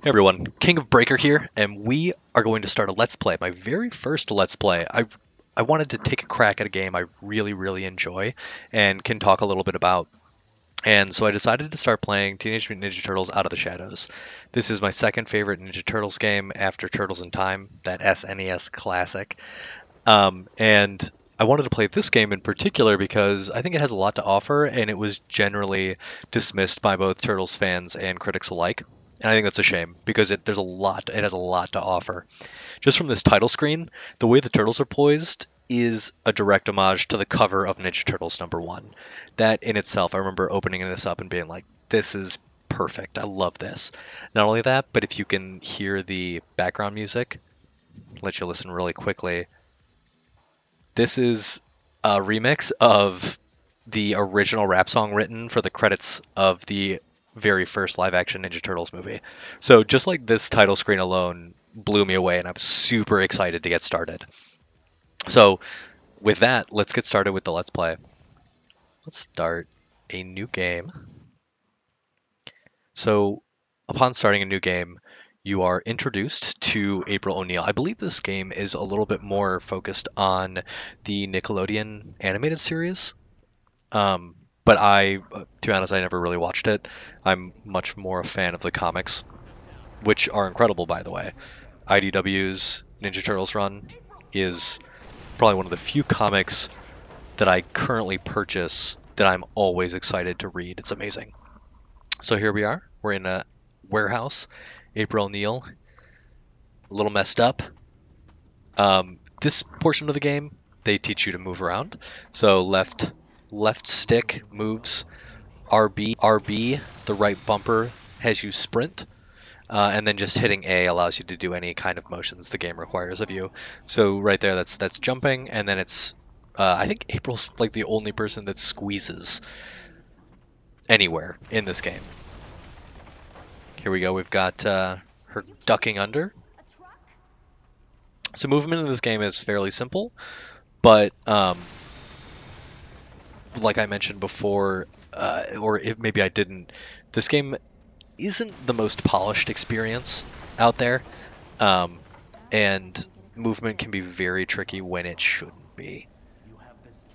Hey everyone, King of Breaker here, and we are going to start a Let's Play. My very first Let's Play. I wanted to take a crack at a game I really enjoy and can talk a little bit about. And so I decided to start playing Teenage Mutant Ninja Turtles Out of the Shadows. This is my second favorite Ninja Turtles game after Turtles in Time, that SNES classic. And I wanted to play this game in particular because I think it has a lot to offer, and it was generally dismissed by both Turtles fans and critics alike. And I think that's a shame because it has a lot to offer. Just from this title screen, the way the turtles are poised is a direct homage to the cover of Ninja Turtles #1. That in itself, I remember opening this up and being like, this is perfect. I love this. Not only that, but if you can hear the background music, I'll let you listen really quickly. This is a remix of the original rap song written for the credits of the very first live action Ninja Turtles movie. So just like this title screen alone blew me away, and I'm super excited to get started. So with that, let's get started with the Let's Play. Let's start a new game. So upon starting a new game, you are introduced to April O'Neil. I believe this game is a little bit more focused on the Nickelodeon animated series. But to be honest, I never really watched it. I'm much more a fan of the comics, which are incredible, by the way. IDW's Ninja Turtles run is probably one of the few comics that I currently purchase that I'm always excited to read. It's amazing. So here we are. We're in a warehouse. April O'Neil, a little messed up. This portion of the game, they teach you to move around. So left stick moves RB, the right bumper has you sprint, and then just hitting A allows you to do any kind of motions the game requires of you. So right there, that's jumping, and then it's I think April's like the only person that squeezes anywhere in this game. Here we go. We've got her ducking under. So movement in this game is fairly simple, but like I mentioned before, or maybe I didn't, this game isn't the most polished experience out there, and movement can be very tricky when it shouldn't be.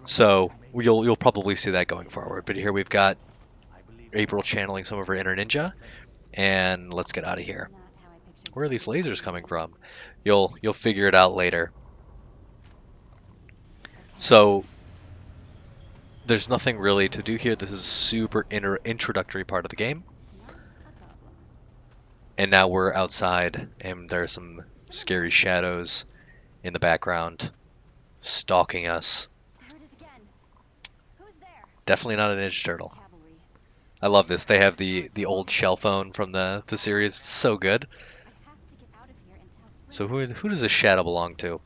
So you'll probably see that going forward. But here we've got April channeling some of her inner ninja, and let's get out of here. Where are these lasers coming from? You'll figure it out later. So there's nothing really to do here. This is a super introductory part of the game. And now we're outside, and there are some scary shadows in the background stalking us. Definitely not a Ninja Turtle. I love this. They have the old shell phone from the series. It's so good. So who does this shadow belong to?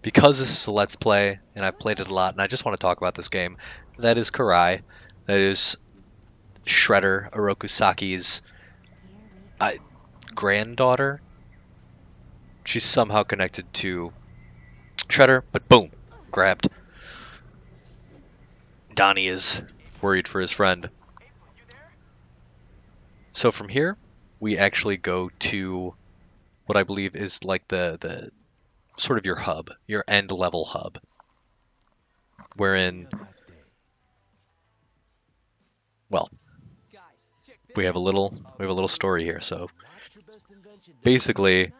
Because this is a Let's Play, and I've played it a lot, and I just want to talk about this game, that is Karai. That is Shredder Orokusaki's granddaughter. She's somehow connected to Shredder, but boom, grabbed. Donnie is worried for his friend. So from here, we actually go to what I believe is like the sort of your hub, your end level hub, wherein, well, we have a little story here. So basically,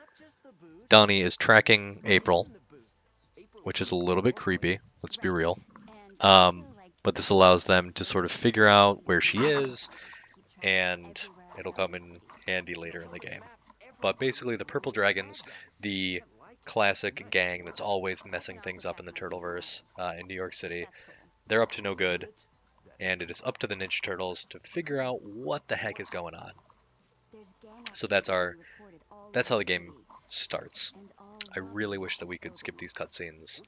Donnie is tracking April, which is a little bit creepy, let's be real. But this allows them to sort of figure out where she is, and it'll come in handy later in the game. But basically, the Purple Dragons, the classic gang that's always messing things up in the Turtleverse in New York City, they're up to no good, and it is up to the Ninja Turtles to figure out what the heck is going on. So that's how the game starts. I really wish that we could skip these cutscenes.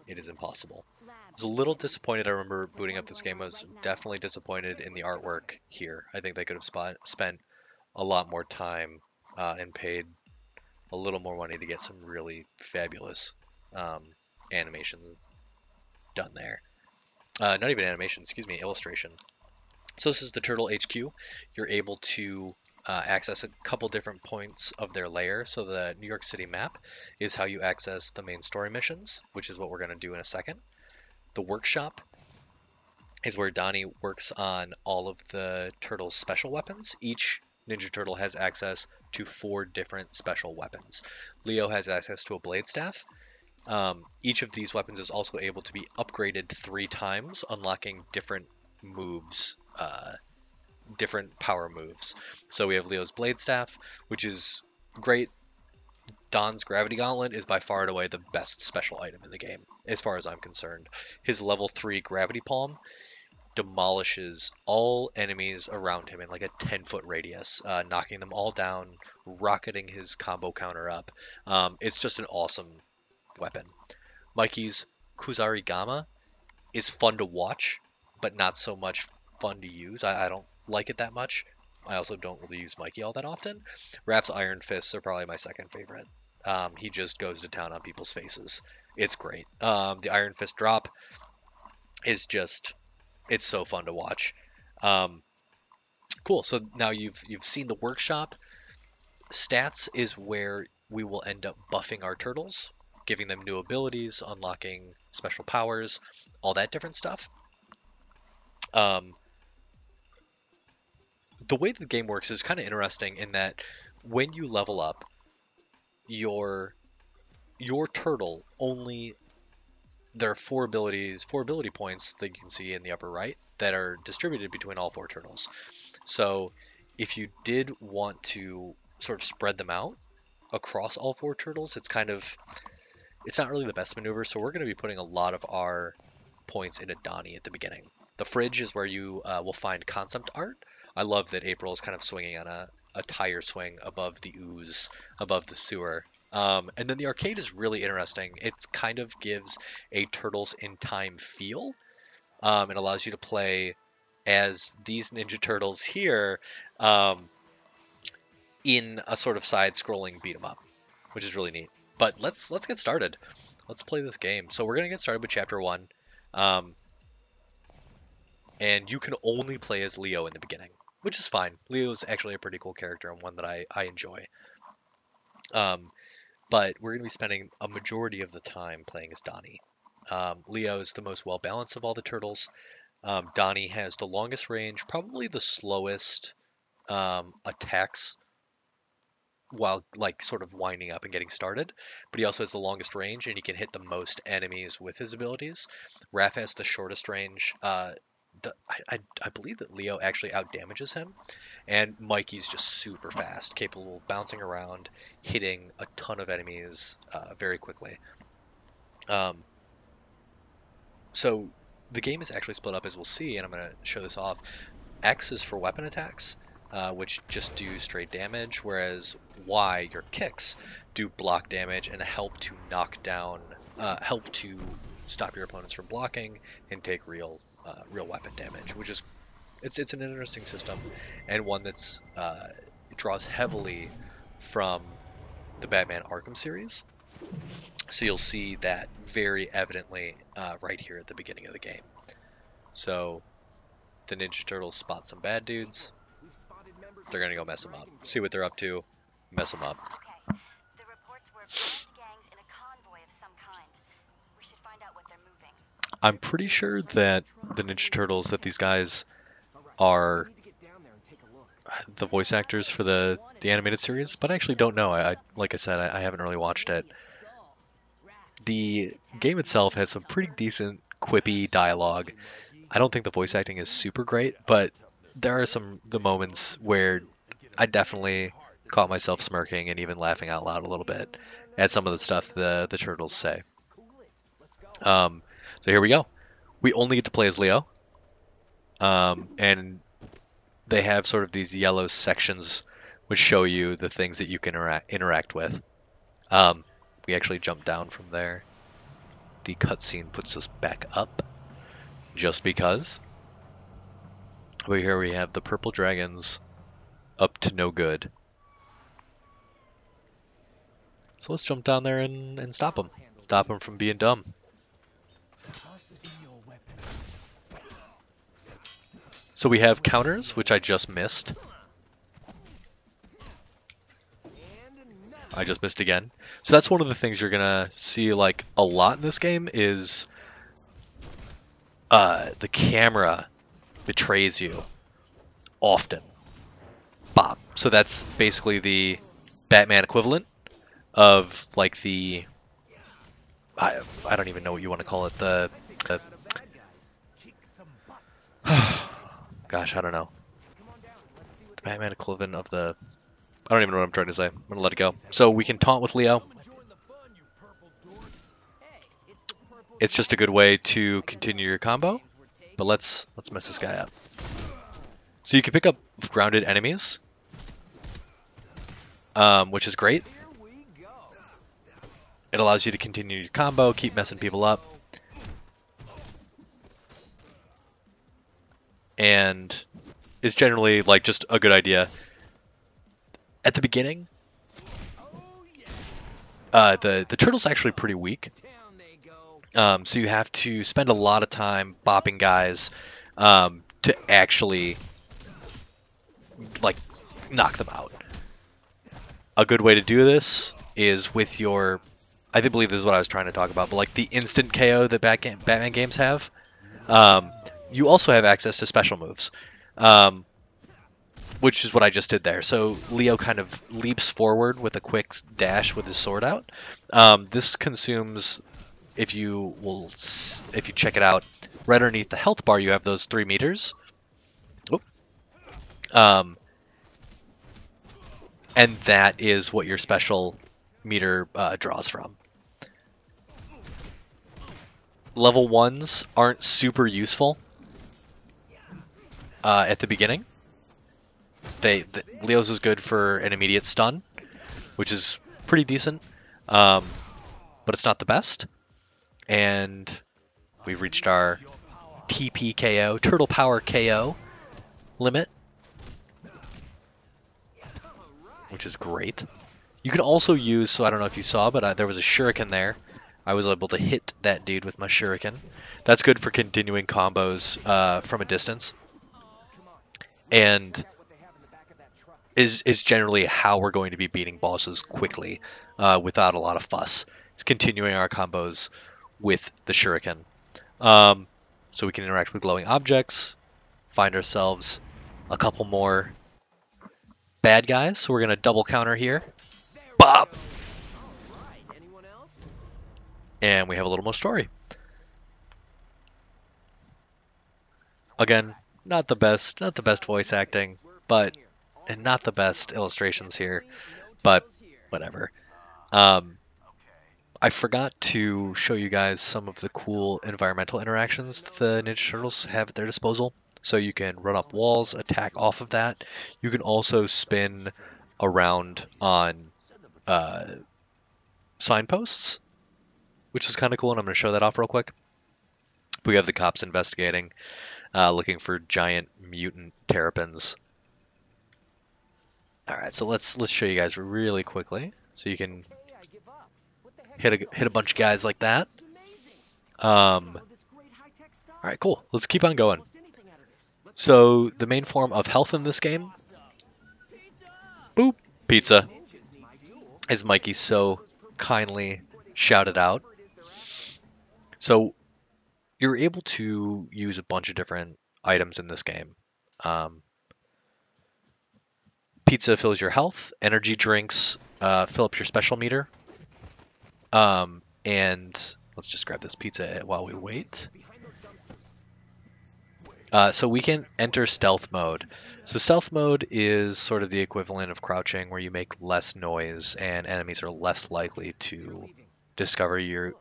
It is impossible. I was a little disappointed. I remember booting up this game. I was definitely disappointed in the artwork here. I think they could have spent a lot more time and paid a little more money to get some really fabulous animation done there. Not even animation, excuse me, illustration. So this is the Turtle HQ. You're able to access a couple different points of their lair. So the New York City map is how you access the main story missions, which is what we're going to do in a second. The workshop is where Donnie works on all of the Turtle's special weapons. Each Ninja Turtle has access to 4 different special weapons. Leo has access to a blade staff. Each of these weapons is also able to be upgraded 3 times, unlocking different moves, different power moves. So we have Leo's blade staff, which is great. Don's gravity gauntlet is by far and away the best special item in the game, as far as I'm concerned. His level 3 gravity palm demolishes all enemies around him in like a 10-foot radius, knocking them all down, rocketing his combo counter up. It's just an awesome weapon. Mikey's Kuzarigama is fun to watch, but not so much fun to use. I don't like it that much. I also don't really use Mikey all that often. Raph's Iron Fists are probably my second favorite. He just goes to town on people's faces. It's great. The Iron Fist drop is just, it's so fun to watch. Cool. So now you've seen the workshop. Stats is where we will end up buffing our turtles, giving them new abilities, unlocking special powers, all that different stuff. The way the game works is kind of interesting in that when you level up, your turtle only, there are 4 ability points that you can see in the upper right that are distributed between all 4 turtles. So if you did want to sort of spread them out across all 4 turtles, it's not really the best maneuver. So we're going to be putting a lot of our points into Donnie at the beginning. The fridge is where you will find concept art. I love that April is kind of swinging on a tire swing above the ooze, above the sewer. And then the arcade is really interesting. It kind of gives a Turtles in Time feel. It allows you to play as these Ninja Turtles here in a sort of side-scrolling beat 'em up, which is really neat. But let's get started. Let's play this game. So we're gonna get started with Chapter 1. And you can only play as Leo in the beginning, which is fine. Leo's actually a pretty cool character and one that I enjoy. But we're going to be spending a majority of the time playing as Donnie. Leo is the most well-balanced of all the turtles. Donnie has the longest range, probably the slowest attacks while like sort of winding up and getting started, but he also has the longest range and he can hit the most enemies with his abilities. Raph has the shortest range. I believe that Leo actually outdamages him, and Mikey's just super fast, capable of bouncing around, hitting a ton of enemies very quickly. So the game is actually split up, as we'll see, and I'm going to show this off. X is for weapon attacks, which just do straight damage, whereas Y, your kicks, do block damage and help to knock down, help to stop your opponents from blocking and take real weapon damage, which is it's an interesting system and one that's it draws heavily from the Batman Arkham series. So you'll see that very evidently right here at the beginning of the game. So the Ninja Turtles spot some bad dudes. They're gonna go mess them up. See what they're up to. Mess them up. Okay. The reports were gangs in a convoy of some kind. We should find out what they're moving. I'm pretty sure that the Ninja Turtles, that these guys are the voice actors for the animated series, but I actually don't know. Like I said, I haven't really watched it. The game itself has some pretty decent quippy dialogue. I don't think the voice acting is super great, but there are the moments where I definitely caught myself smirking and even laughing out loud a little bit at some of the stuff the turtles say. So here we go. We only get to play as Leo, and they have sort of these yellow sections which show you the things that you can interact with. We actually jump down from there. The cutscene puts us back up, just because. But here we have the purple dragons up to no good. So let's jump down there and stop them. Stop them from being dumb. So we have counters, which I just missed. I just missed again. So that's one of the things you're gonna see like a lot in this game is the camera betrays you often. Bob. So that's basically the Batman equivalent of like the I don't even know what you want to call it. The gosh, I don't know. The Batman equivalent of the I don't even know what I'm trying to say. I'm gonna let it go. So we can taunt with Leo. It's just a good way to continue your combo. But let's mess this guy up. So you can pick up grounded enemies, which is great. It allows you to continue your combo, keep messing people up. And it's generally like just a good idea. At the beginning, the turtle's actually pretty weak. So you have to spend a lot of time bopping guys to actually like knock them out. A good way to do this is with your, I believe this is what I was trying to talk about, but like the instant KO that Batman games have. You also have access to special moves, which is what I just did there. So Leo kind of leaps forward with a quick dash with his sword out. This consumes, if you check it out, right underneath the health bar, you have those 3 meters. Oop. And that is what your special meter draws from. Level 1s aren't super useful at the beginning. Leo's is good for an immediate stun, which is pretty decent, but it's not the best. And we've reached our TPKO, Turtle Power KO limit, which is great. You can also use, so I don't know if you saw, but there was a shuriken there. I was able to hit that dude with my shuriken. That's good for continuing combos from a distance. And is generally how we're going to be beating bosses quickly without a lot of fuss. It's continuing our combos with the shuriken. So we can interact with glowing objects, find ourselves a couple more bad guys. So we're going to double counter here. Bop! And we have a little more story. Again, not the best voice acting, but and not the best illustrations here, but whatever. I forgot to show you guys some of the cool environmental interactions the Ninja Turtles have at their disposal. So you can run up walls, attack off of that. You can also spin around on signposts, which is kind of cool, and I'm going to show that off real quick. We have the cops investigating, looking for giant mutant terrapins. All right, so let's show you guys really quickly, so you can hit a bunch of guys like that. All right, cool. Let's keep on going. So the main form of health in this game, boop, pizza, as Mikey so kindly shouted out. So you're able to use a bunch of different items in this game. Pizza fills your health. Energy drinks fill up your special meter. And let's just grab this pizza while we wait. So we can enter stealth mode. So stealth mode is sort of the equivalent of crouching, where you make less noise and enemies are less likely to discover you.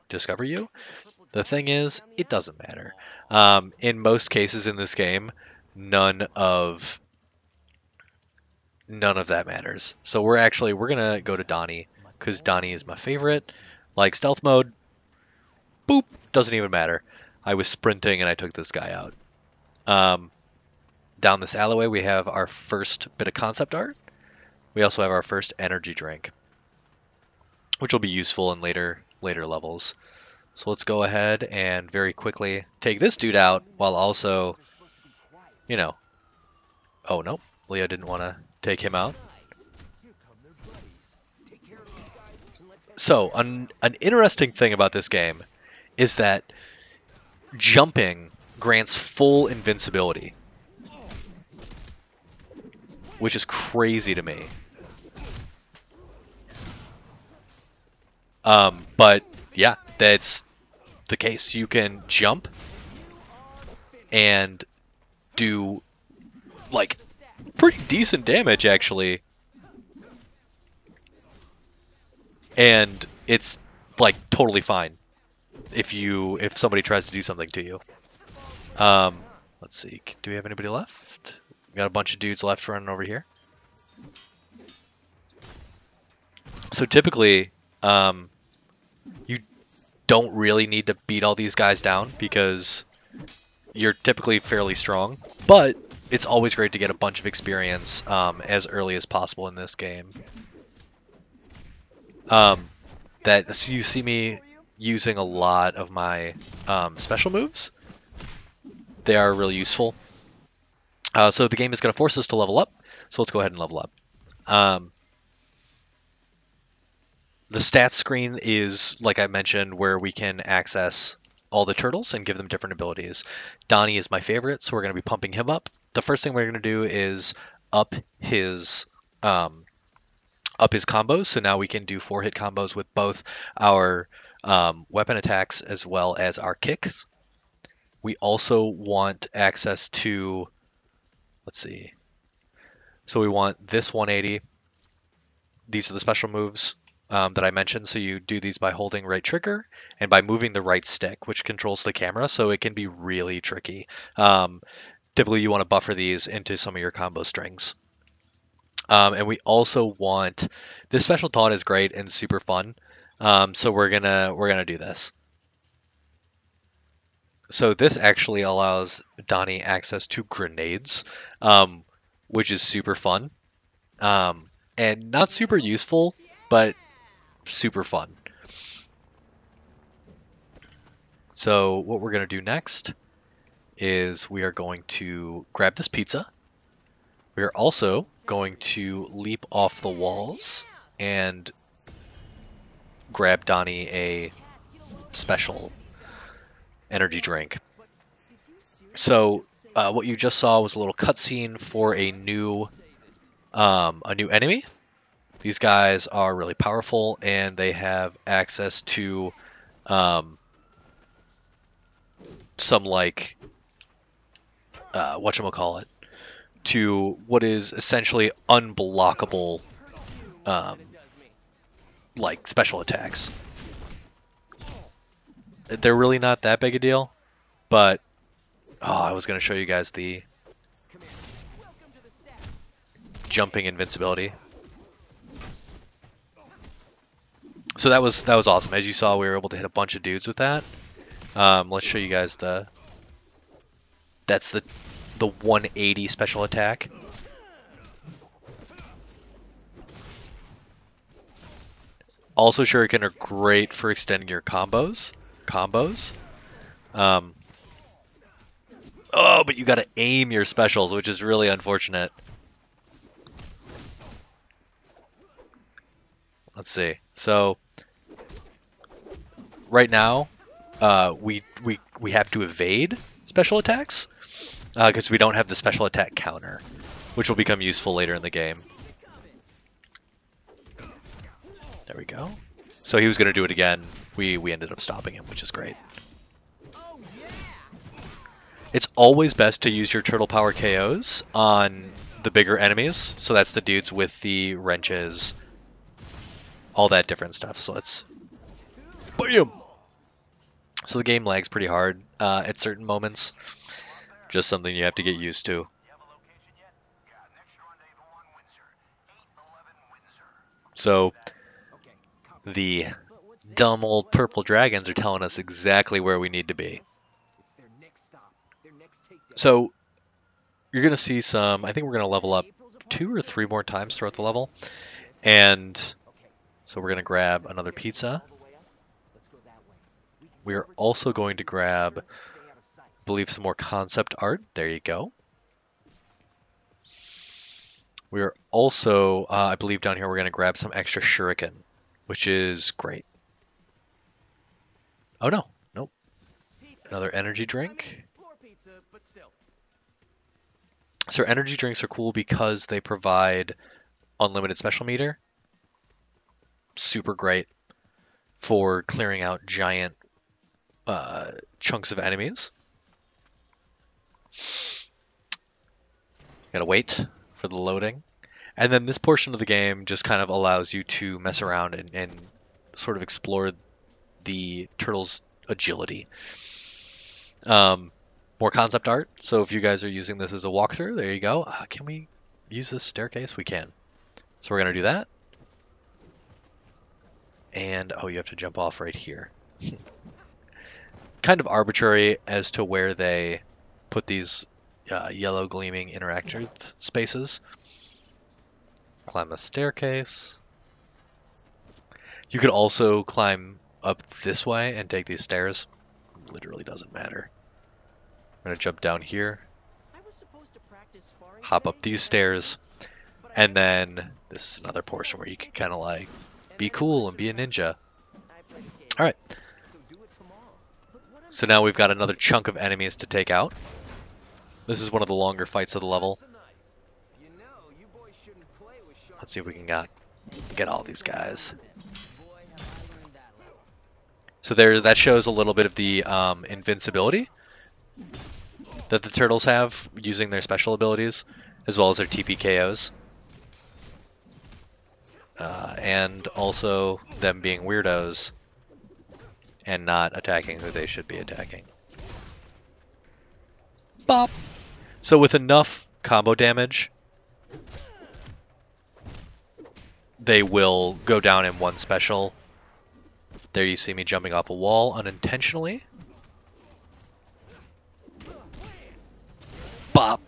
The thing is, it doesn't matter. In most cases in this game, none of that matters. So we're gonna go to Donnie, because Donnie is my favorite. Like stealth mode, boop, doesn't even matter. I was sprinting and I took this guy out. Down this alleyway we have our first bit of concept art. We also have our first energy drink, which will be useful in later levels. So let's go ahead and very quickly take this dude out while also, you know, Oh no, Leo didn't want to take him out. So, an interesting thing about this game is that jumping grants full invincibility, which is crazy to me. But yeah, that's the case. You can jump and do like pretty decent damage actually, and it's like totally fine if somebody tries to do something to you. Um, let's see. Do we have anybody left? We got a bunch of dudes left running over here. So typically, you don't really need to beat all these guys down because you're typically fairly strong, but it's always great to get a bunch of experience as early as possible in this game. So you see me using a lot of my special moves. They are really useful. So the game is going to force us to level up, so let's go ahead and level up. The stats screen is, like I mentioned, where we can access all the turtles and give them different abilities. Donnie is my favorite, so we're going to be pumping him up. The first thing we're going to do is up his combos, so now we can do 4-hit combos with both our weapon attacks as well as our kicks. We also want access to, let's see, so we want this 180. These are the special moves that I mentioned. So you do these by holding right trigger and by moving the right stick, which controls the camera, so it can be really tricky. Typically, you want to buffer these into some of your combo strings. And we also want, this special taunt is great and super fun. So we're gonna do this. So this actually allows Donnie access to grenades, which is super fun. And not super useful, but super fun. So what we're going to do next is we are going to grab this pizza. We are also going to leap off the walls and grab Donnie a special energy drink. So what you just saw was a little cutscene for a new enemy. These guys are really powerful and they have access to some like whatchamacallit, to what is essentially unblockable like special attacks. They're really not that big a deal, but I was going to show you guys the jumping invincibility. So that was awesome. As you saw, we were able to hit a bunch of dudes with that. Let's show you guys that's the 180 special attack. Also, shuriken are great for extending your combos. Oh, but you got to aim your specials, which is really unfortunate. Let's see. So right now, we have to evade special attacks because we don't have the special attack counter, which will become useful later in the game. There we go. So he was going to do it again. We ended up stopping him, which is great. It's always best to use your turtle power KOs on the bigger enemies. So that's the dudes with the wrenches, all that different stuff. So let's boom. So the game lags pretty hard at certain moments. Just something you have to get used to. So the dumb old purple dragons are telling us exactly where we need to be. So you're going to see some, I think we're going to level up 2 or 3 more times throughout the level. And so we're going to grab another pizza. We are also going to grab, I believe, some more concept art. There you go. We're also, I believe down here, we're going to grab some extra shuriken, which is great. Oh no, nope. Another energy drink. So energy drinks are cool because they provide unlimited special meter. Super great for clearing out giant chunks of enemies. Gotta wait for the loading. And then this portion of the game just kind of allows you to mess around and sort of explore the turtle's agility. More concept art. So if you guys are using this as a walkthrough, there you go. Can we use this staircase? We can. So we're going to do that. And, oh, you have to jump off right here. Kind of arbitrary as to where they put these yellow gleaming interactive spaces. Climb the staircase. You could also climb up this way and take these stairs. Literally doesn't matter. I'm going to jump down here. Hop up these stairs. And then this is another portion where you can kind of like be cool and be a ninja. Alright. So now we've got another chunk of enemies to take out. This is one of the longer fights of the level. Let's see if we can get all these guys. So that shows a little bit of the invincibility that the turtles have using their special abilities, as well as their TPKOs. And also them being weirdos and not attacking who they should be attacking. Bop! So with enough combo damage, they will go down in one special. There you see me jumping off a wall unintentionally. Bop!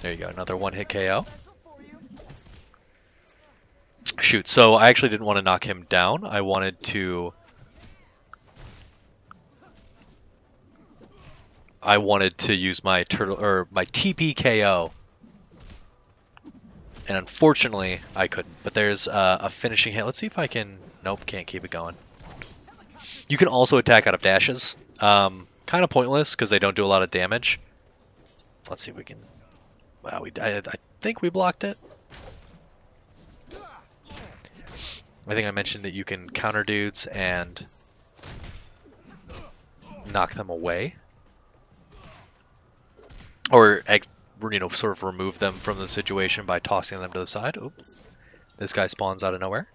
There you go, another one-hit KO. Shoot, so I actually didn't want to knock him down. I wanted to use my turtle or my TPKO. And unfortunately, I couldn't. But there's a finishing hit. Let's see if I can... Nope, can't keep it going. You can also attack out of dashes. Kind of pointless because they don't do a lot of damage. Let's see if we can... Wow, I think we blocked it. I think I mentioned that you can counter dudes and knock them away. Or, you know, sort of remove them from the situation by tossing them to the side. Oop. This guy spawns out of nowhere.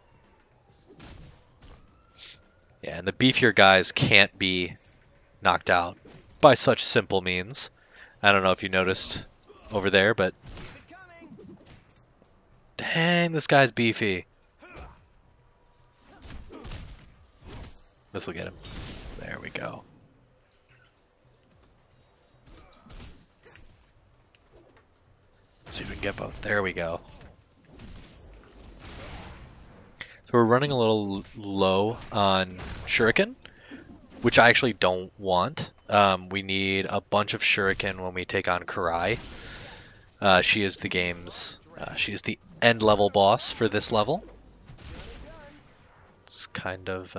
Yeah, and the beefier guys can't be knocked out by such simple means. I don't know if you noticed over there, but... Dang, this guy's beefy. Let's look at him. There we go. Let's see if we can get both. There we go. So we're running a little low on shuriken, which I actually don't want. We need a bunch of shuriken when we take on Karai. She is the game's... she is the end level boss for this level. It's kind of...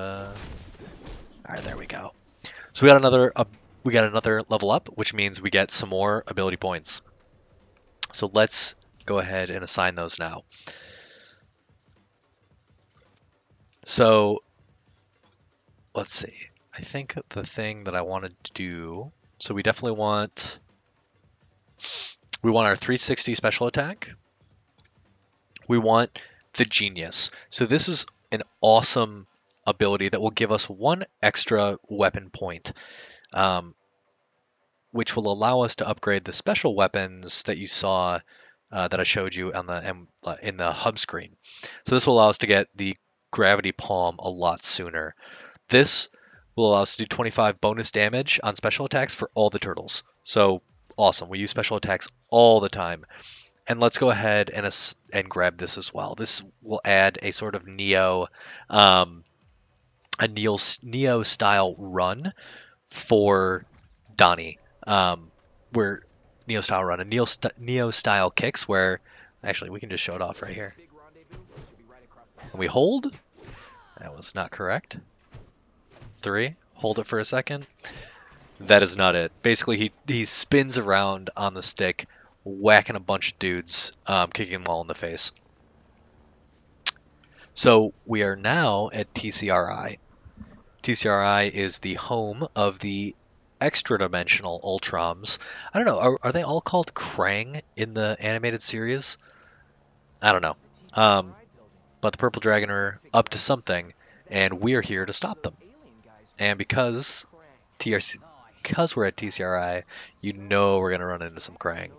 Alright, there we go. So we got another level up, which means we get some more ability points. So let's go ahead and assign those now. So let's see. I think the thing that I wanted to do, so we definitely want our 360 special attack. We want the Genius. So this is an awesome ability that will give us one extra weapon point, which will allow us to upgrade the special weapons that you saw that I showed you on in the hub screen. So this will allow us to get the Gravity Palm a lot sooner. This will allow us to do 25 bonus damage on special attacks for all the turtles. So awesome. We use special attacks all the time. And let's go ahead and grab this as well. This will add a sort of Neo style run for Donnie. where Neo style run and Neo style kicks where actually we can just show it off right here. And we hold. That was not correct. 3. Hold it for a second. That is not it. Basically, he spins around on the stick, whacking a bunch of dudes, kicking them all in the face. So we are now at TCRI. TCRI is the home of the extra-dimensional Ultrams. I don't know, are they all called Krang in the animated series? I don't know. But the Purple Dragon are up to something, and we're here to stop them. And because we're at TCRI, you know we're going to run into some Krang.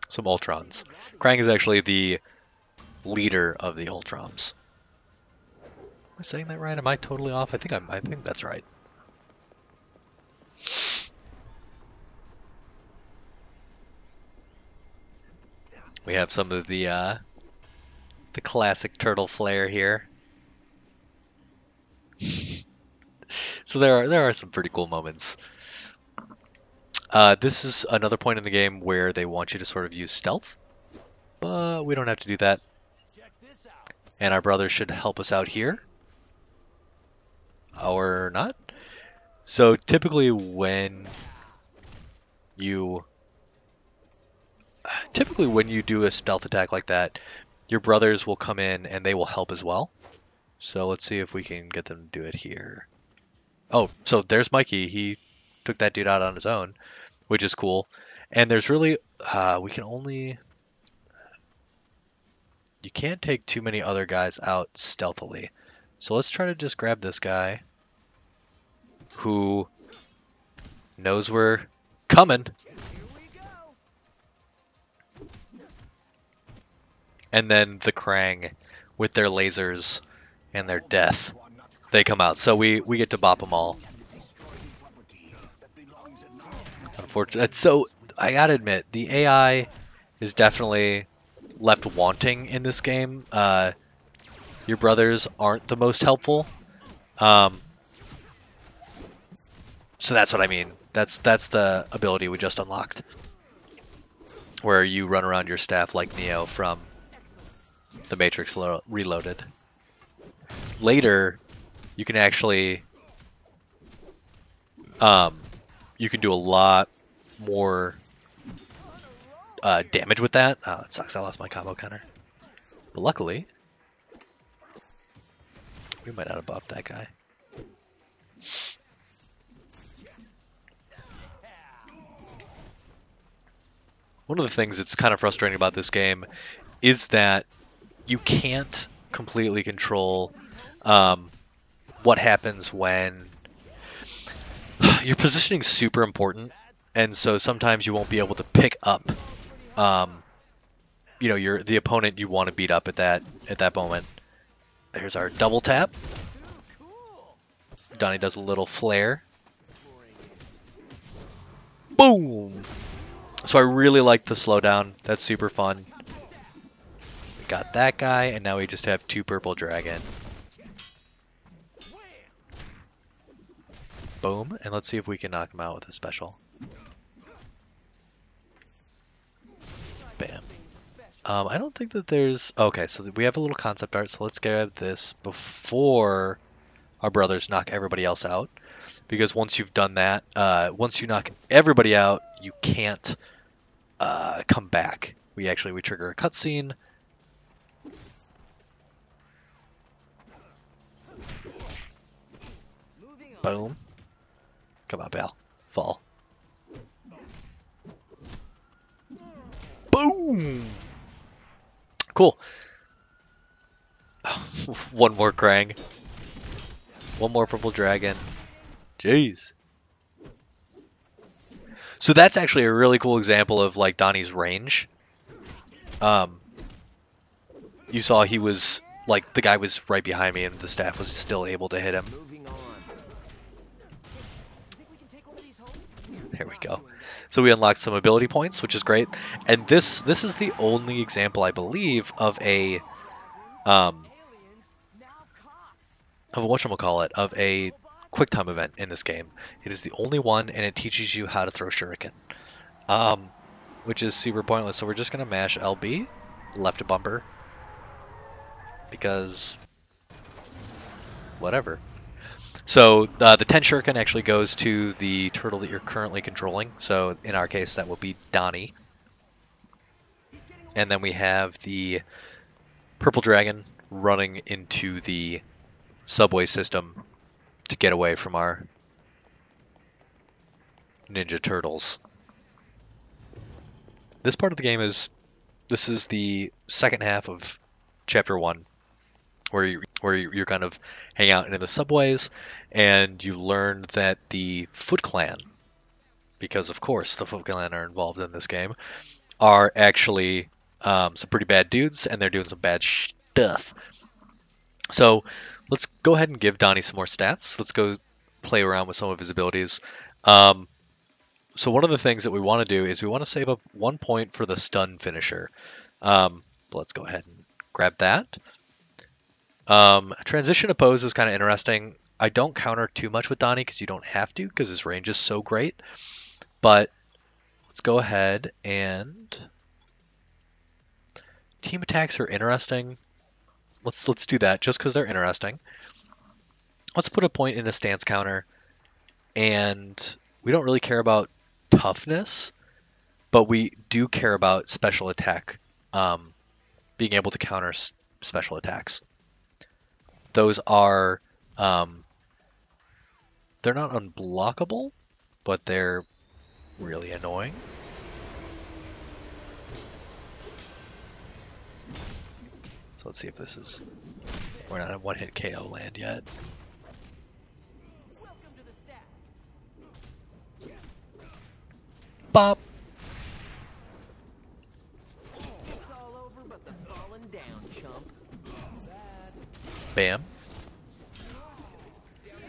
Some Ultrons. Krang is actually the leader of the Ultrams. Am I saying that right? Am I totally off? I think that's right. We have some of the classic turtle flare here. So there are some pretty cool moments. This is another point in the game where they want you to sort of use stealth, but we don't have to do that. And our brother should help us out here. Or not. So typically when you do a stealth attack like that, your brothers will come in and they will help as well. So let's see if we can get them to do it here. Oh, so there's Mikey. He took that dude out on his own, which is cool. And there's really, you can't take too many other guys out stealthily. So let's try to just grab this guy who knows we're coming. And then the Krang with their lasers and their death, they come out. So we get to bop them all. Unfortunately, so I gotta admit, the AI is definitely left wanting in this game. Your brothers aren't the most helpful. So that's what I mean. That's the ability we just unlocked, where you run around your staff like Neo from The Matrix Reloaded. Later, you can actually you can do a lot more damage with that. Oh, it sucks. I lost my combo counter. But luckily, we might not have buffed that guy. One of the things that's kind of frustrating about this game is that you can't completely control what happens when your positioning is super important, and so sometimes you won't be able to pick up the opponent you want to beat up at that moment. There's our double tap. Donnie does a little flare. Boom! So I really like the slowdown. That's super fun. We got that guy, and now we just have 2 purple dragon. Boom, and let's see if we can knock him out with a special. Bam. I don't think that there's... Okay, so we have a little concept art, so let's grab this before our brothers knock everybody else out. Because once you've done that, once you knock everybody out, you can't come back. We trigger a cutscene. Boom. Come on, pal. Fall. Boom! Cool. One more Krang. One more purple dragon. Jeez. So that's actually a really cool example of like Donnie's range. You saw he was like the guy was right behind me and the staff was still able to hit him. There we go. So we unlocked some ability points, which is great. And this is the only example, I believe, of a whatchamacallit, of a quick time event in this game. It is the only one, and it teaches you how to throw shuriken, um, which is super pointless. So we're just gonna mash LB, left bumper, because whatever. So the 10 shuriken actually goes to the turtle that you're currently controlling. So in our case, that will be Donnie. And then we have the purple dragon running into the subway system to get away from our Ninja Turtles. This part of the game this is the second half of Chapter 1, where you're kind of hang out in the subways, and you learn that the Foot Clan, because of course the Foot Clan are involved in this game, are actually some pretty bad dudes, and they're doing some bad stuff. So let's go ahead and give Donnie some more stats. Let's go play around with some of his abilities. So one of the things that we want to do is we want to save up 1 point for the stun finisher. Let's go ahead and grab that. Transition oppose is kind of interesting. I don't counter too much with Donnie because you don't have to, because his range is so great. But let's go ahead and team attacks are interesting. Let's do that just because they're interesting. Let's put a point in a stance counter, and we don't really care about toughness, but we do care about special attack, being able to counter special attacks. Those are they're not unblockable, but they're really annoying. So let's see if this is... We're not in one-hit KO land yet. Bop! It's all over but the falling down, chump. Bam.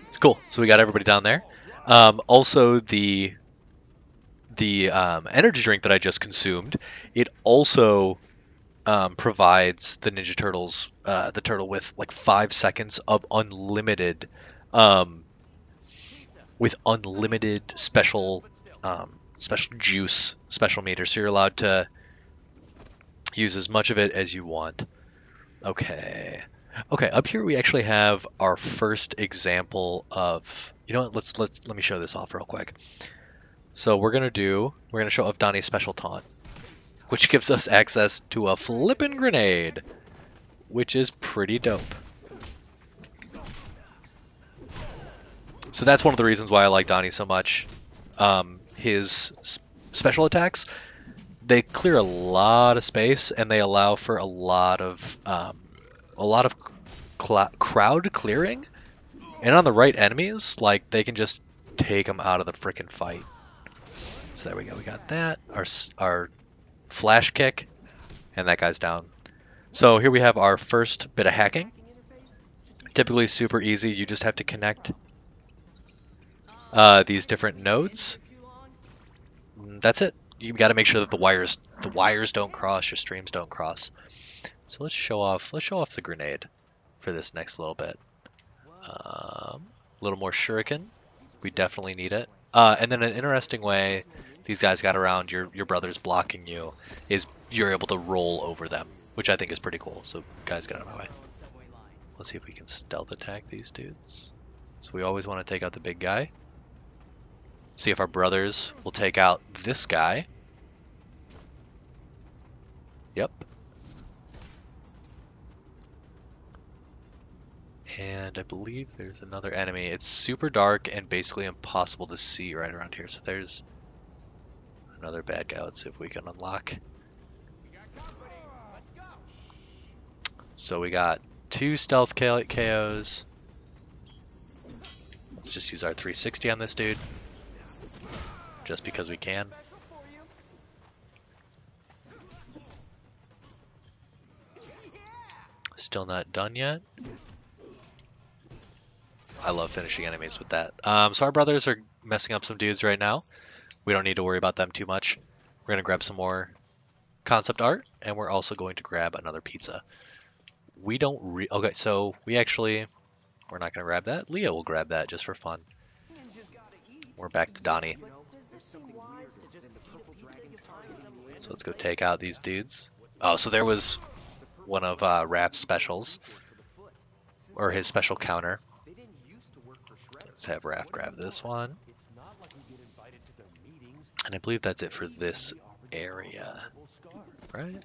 It's cool. So we got everybody down there. Also, the energy drink that I just consumed, it also provides the Ninja Turtles, the turtle, with like 5 seconds of unlimited, special, special juice, special meter. So you're allowed to use as much of it as you want. Okay. Okay, up here we actually have our first example of, you know what, let me show this off real quick. So we're gonna show off Donnie's special taunt, which gives us access to a flippin' grenade, which is pretty dope. So that's one of the reasons why I like Donnie so much. His special attacks, they clear a lot of space, and they allow for a lot of crowd clearing, and on the right enemies, like, they can just take them out of the frickin' fight. So there we go, we got that, our flash kick, and that guy's down. So here we have our first bit of hacking. Typically super easy, you just have to connect these different nodes. That's it. You got to make sure that the wires don't cross, your streams don't cross. So let's show off the grenade for this next little bit. A little more shuriken. We definitely need it. And then an interesting way these guys got around your brothers blocking you is you're able to roll over them, which I think is pretty cool. So guys, get out of my way. Let's see if we can stealth attack these dudes. So we always want to take out the big guy. See if our brothers will take out this guy. Yep. And I believe there's another enemy. It's super dark and basically impossible to see right around here. So there's another bad guy. Let's see if we can unlock. So we got 2 stealth KOs. Let's just use our 360 on this dude, just because we can. Still not done yet. I love finishing enemies with that. So our brothers are messing up some dudes right now. We don't need to worry about them too much. We're going to grab some more concept art, and we're also going to grab another pizza. We don't okay, so we actually We're not going to grab that. Leah will grab that just for fun. We're back to Donnie. So let's go take out these dudes. Oh, so there was one of Raph's specials. Or his special counter. Let's have Raph grab this one. And I believe that's it for this area. Right?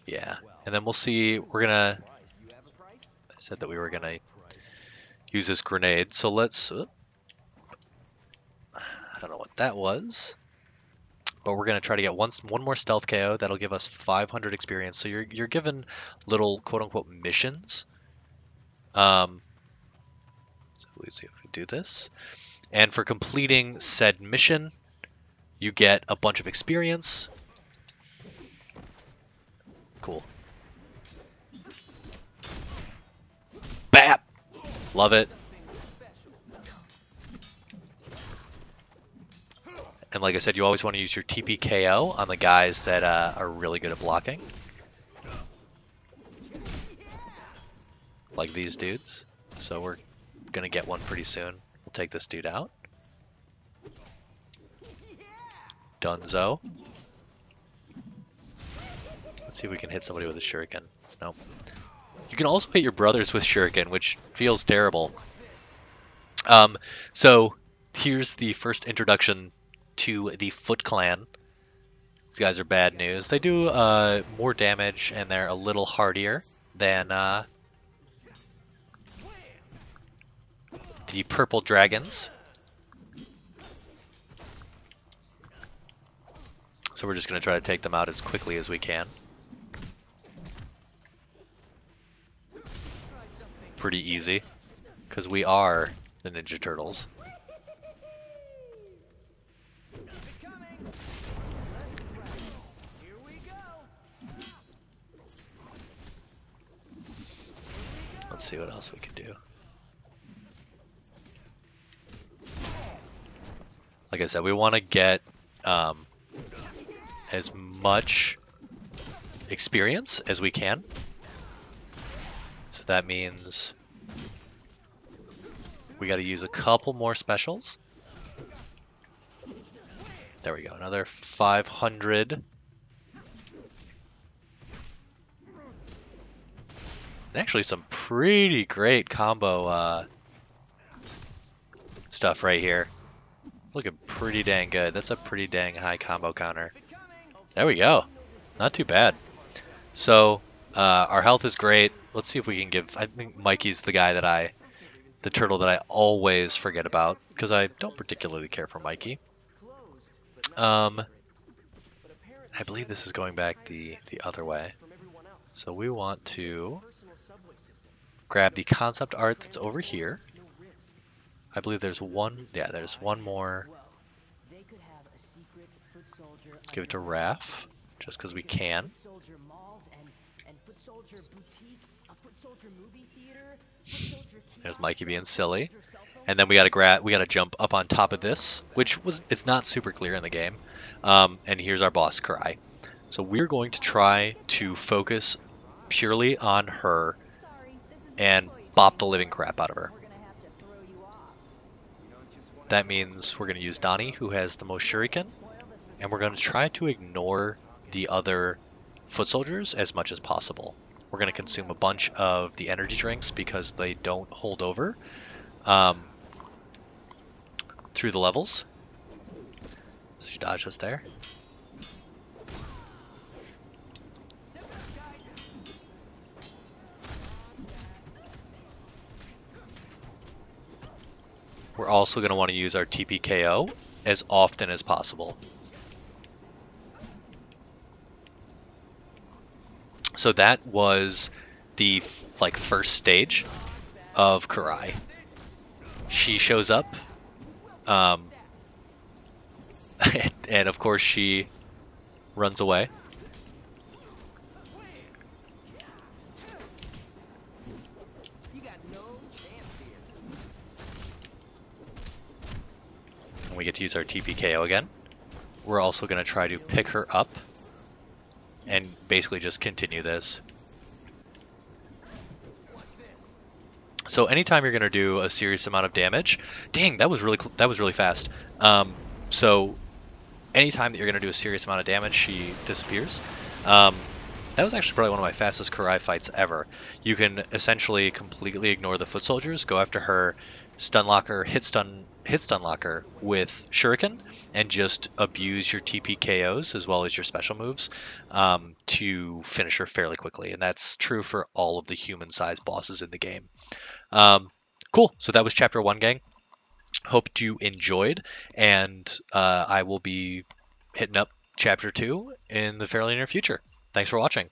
Yeah. And then we'll see. We're going to... I said that we were going to use this grenade. So let's... I don't know what that was. But we're going to try to get one more stealth KO. That'll give us 500 experience. So you're given little quote-unquote missions. So let's see if we do this. And for completing said mission, you get a bunch of experience. Cool. Bap! Love it. And like I said, you always want to use your TPKO on the guys that are really good at blocking. Like these dudes. So we're going to get one pretty soon. We'll take this dude out. Dunzo. Let's see if we can hit somebody with a shuriken. Nope. You can also hit your brothers with shuriken, which feels terrible. So here's the first introduction to the Foot Clan. These guys are bad news. They do more damage and they're a little hardier than the Purple Dragons. So we're just going to try to take them out as quickly as we can. Pretty easy, because we are the Ninja Turtles. Let's see what else we can do. Like I said, we want to get as much experience as we can. So that means we got to use a couple more specials. There we go, another 500. And actually some pretty great combo stuff right here. Looking pretty dang good. That's a pretty dang high combo counter. There we go. Not too bad. So our health is great. Let's see if we can give... I think Mikey's the guy that the turtle that I always forget about, because I don't particularly care for Mikey. I believe this is going back the other way. So we want to grab the concept art that's over here. I believe there's one... Yeah, there's one more. Let's give it to Raph, just because we can. There's Mikey being silly. And then we gotta jump up on top of this, it's not super clear in the game. And here's our boss, Karai. So we're going to try to focus purely on her and bop the living crap out of her. That means we're going to use Donnie, who has the most shuriken, and we're going to try to ignore the other foot soldiers as much as possible. We're going to consume a bunch of the energy drinks because they don't hold over through the levels. So she dodged us there. We're also going to want to use our TPKO as often as possible. So that was the first stage of Karai. She shows up, and of course she runs away. And we get to use our TPKO again. We're also going to try to pick her up and basically just continue this. So anytime you're going to do a serious amount of damage, dang, that was really fast. So anytime that you're going to do a serious amount of damage, she disappears. Um, that was actually probably one of my fastest Kurai fights ever. You can essentially completely ignore the foot soldiers, go after her, stun lock her, hit stun lock her with Shuriken, and just abuse your TP KOs as well as your special moves to finish her fairly quickly. And that's true for all of the human-sized bosses in the game. Um, cool. So that was Chapter 1, gang. Hope you enjoyed, and I will be hitting up Chapter 2 in the fairly near future. Thanks for watching.